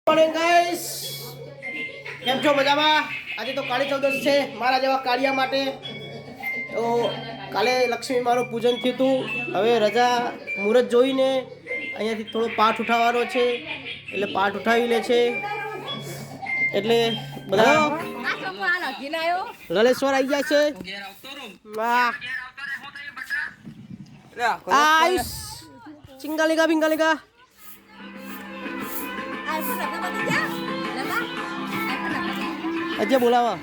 Morning guys, કેમ છો? મજામાં? આજે તો કાળી ચૌદશ છે મારા જેવા કાળિયા માટે. તો કાલે લક્ષ્મી મારું પૂજન થયું હતું. હવે રજા મુહૂર્ત જોઈને અહીંયાથી થોડો પાઠ ઉઠાવવાનો છે, એટલે પાઠ ઉઠાવી લે છે. એટલે બધા લલેશ્વર આવી જાય છે. વાહ આયુષ ચિંગાલિકા બિંગાલિકા અજય બોલાવા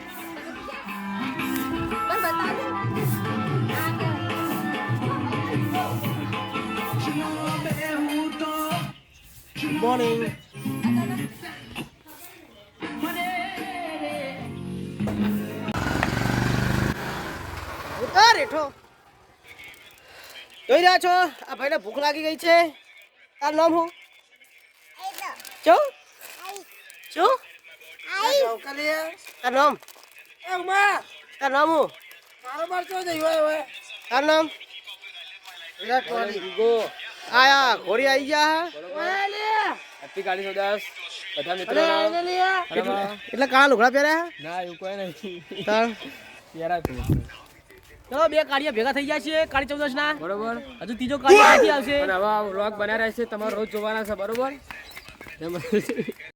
મોર્નિંગ. ઉતાર હેઠો. જોઈ રહ્યા છો આ ભાઈને ભૂખ લાગી ગઈ છે. તાર નામ હું ચો ચો તાર નામ તાર નામ હું તાર નામ આયા ઘોડી આવી ગયા. હેપી કાળી ચૌદશ બધા મિત્રો. એટલે કાળા લુગડા પહેર્યા ના એવું કોઈ નહીં. તાર યાર ચલો બે કાળિયા ભેગા થઈ ગયા છે કાળી ચૌદશ ના. બરોબર. હજુ ત્રીજો કાળિયા આવશે. અને હવે વ્લોગ બન્યા રહેશે, તમારે રોજ જોવાના છે. બરોબર.